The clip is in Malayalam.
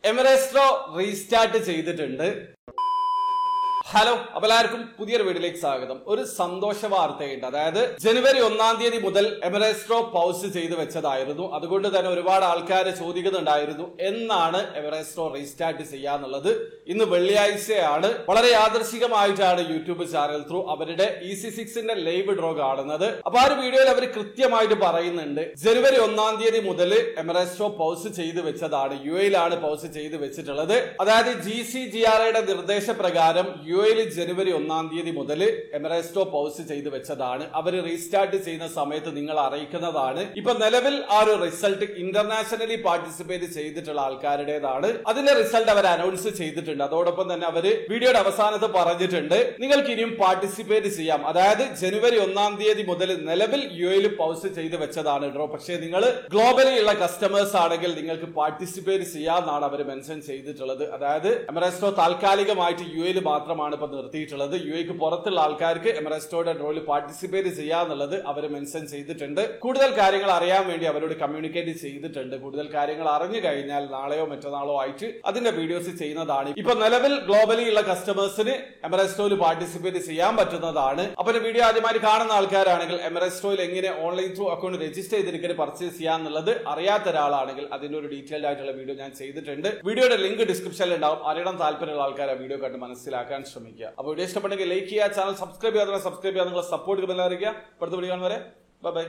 എമറേസ്റ്റോ റീസ്റ്റാർട്ട് ചെയ്തിട്ടുണ്ട്. ഹലോ, അപ്പോൾ എല്ലാവർക്കും പുതിയൊരു വീഡിയോയിലേക്ക് സ്വാഗതം. ഒരു സന്തോഷ വാർത്തയുണ്ട്. അതായത് ജനുവരി 1-ാം തീയതി മുതൽ എമറേസ്റ്റോ പൗസ് ചെയ്ത് വെച്ചതായിരുന്നു. അതുകൊണ്ട് തന്നെ ഒരുപാട് ആൾക്കാരെ ചോദിക്കുന്നുണ്ടായിരുന്നു എന്നാണ് എമറേസ്റ്റോ റീസ്റ്റാർട്ട് ചെയ്യാന്നുള്ളത്. ഇന്ന് വെള്ളിയാഴ്ചയാണ്. വളരെ യാദൃശികമായിട്ടാണ് യൂട്യൂബ് ചാനൽ ത്രൂ അവരുടെ EC6ന്റെ ലൈവ് ഡ്രോ കാണുന്നത്. അപ്പൊ ആ ഒരു വീഡിയോയിൽ അവർ കൃത്യമായിട്ട് പറയുന്നുണ്ട്, ജനുവരി 1-ാം തീയതി മുതൽ എമറേസ്റ്റോ പൗസ് ചെയ്ത് വെച്ചതാണ്. UAE-ലാണ് പൗസ് ചെയ്ത് വെച്ചിട്ടുള്ളത്. അതായത് GCGRAയുടെ നിർദ്ദേശപ്രകാരം UAE ജനുവരി 1-ാം തീയതി മുതൽ എമറേസ്റ്റോ പൗസ് ചെയ്ത് വെച്ചതാണ്. അവര് റീസ്റ്റാർട്ട് ചെയ്യുന്ന സമയത്ത് നിങ്ങൾ അറിയിക്കുന്നതാണ്. ഇപ്പൊ നിലവിൽ ആ ഒരു റിസൾട്ട് ഇന്റർനാഷണലി പാർട്ടിസിപ്പേറ്റ് ചെയ്തിട്ടുള്ള ആൾക്കാരുടേതാണ്. അതിന്റെ റിസൾട്ട് അവർ അനൗൺസ് ചെയ്തിട്ടുണ്ട്. അതോടൊപ്പം തന്നെ അവര് വീഡിയോയുടെ അവസാനത്ത് പറഞ്ഞിട്ടുണ്ട്, നിങ്ങൾക്ക് ഇനിയും പാർട്ടിസിപ്പേറ്റ് ചെയ്യാം. അതായത് ജനുവരി 1-ാം തീയതി മുതൽ നിലവിൽ UAE പൗസ് ചെയ്ത് വെച്ചതാണ് ഡ്രോ. പക്ഷേ നിങ്ങൾ ഗ്ലോബലി ഉള്ള കസ്റ്റമേഴ്സ് ആണെങ്കിൽ നിങ്ങൾക്ക് പാർട്ടിസിപ്പേറ്റ് ചെയ്യാമെന്നാണ് അവർ മെൻഷൻ ചെയ്തിട്ടുള്ളത്. അതായത് എമറേസ്റ്റോ താൽക്കാലികമായിട്ട് UAE മാത്രമാണ് ഇപ്പൊ നിർത്തിയിട്ടുള്ളത്. UAE പുറത്തുള്ള ആൾക്കാർക്ക് എമറേസ്റ്റോയുടെ ഡ്രോയിൽ പാർട്ടിസിപ്പേറ്റ് ചെയ്യാന്നുള്ളത് അവർ മെൻഷൻ ചെയ്തിട്ടുണ്ട്. കൂടുതൽ കാര്യങ്ങൾ അറിയാൻ വേണ്ടി അവരോട് കമ്മ്യൂണിക്കേറ്റ് ചെയ്തിട്ടുണ്ട്. കൂടുതൽ കാര്യങ്ങൾ അറിഞ്ഞു കഴിഞ്ഞാൽ നാളെയോ മറ്റന്നാളോ ആയിട്ട് അതിന്റെ വീഡിയോസ് ചെയ്യുന്നതാണ്. ഇപ്പൊ നിലവിൽ ഗ്ലോബലി ഉള്ള കസ്റ്റമേഴ്സിന് എമറേസ്റ്റോയിൽ പാർട്ടിസിപ്പേറ്റ് ചെയ്യാൻ പറ്റുന്നതാണ്. അപ്പൊ വീഡിയോ ആദ്യമായി കാണുന്ന ആൾക്കാരാണെങ്കിൽ എമറേസ്റ്റോയിൽ എങ്ങനെ ഓൺലൈൻ ത്രൂ അക്കൗണ്ട് രജിസ്റ്റർ ചെയ്തിരിക്കുന്നത് പർച്ചേസ് ചെയ്യാന്നുള്ളത് അറിയാത്ത ഒരാളാണെങ്കിൽ അതിന്റെ ഒരു ഡീറ്റെയിൽഡ് ആയിട്ടുള്ള വീഡിയോ ഞാൻ ചെയ്തിട്ടുണ്ട്. വീഡിയോയുടെ ലിങ്ക് ഡിസ്ക്രിപ്ഷനിൽ ഉണ്ടാവും. അറിയണം താല്പര്യമുള്ള ആൾക്കാർ ആ വീഡിയോ കണ്ട് മനസ്സിലാക്കാൻ ശ്രമിക്കുക. അപ്പോൾ വീഡിയോ ഇഷ്ടപ്പെട്ടെങ്കിൽ ലൈക്ക് ചെയ്യുക, ചാനൽ സബ്സ്ക്രൈബ് ചെയ്യാതെ സബ്സ്ക്രൈബ് ചെയ്യാൻ നിങ്ങളെ സപ്പോർട്ട് അറിയിക്കുക. അടുത്ത വീഡിയോ കാണുന്നവരെ ബൈ ബൈ.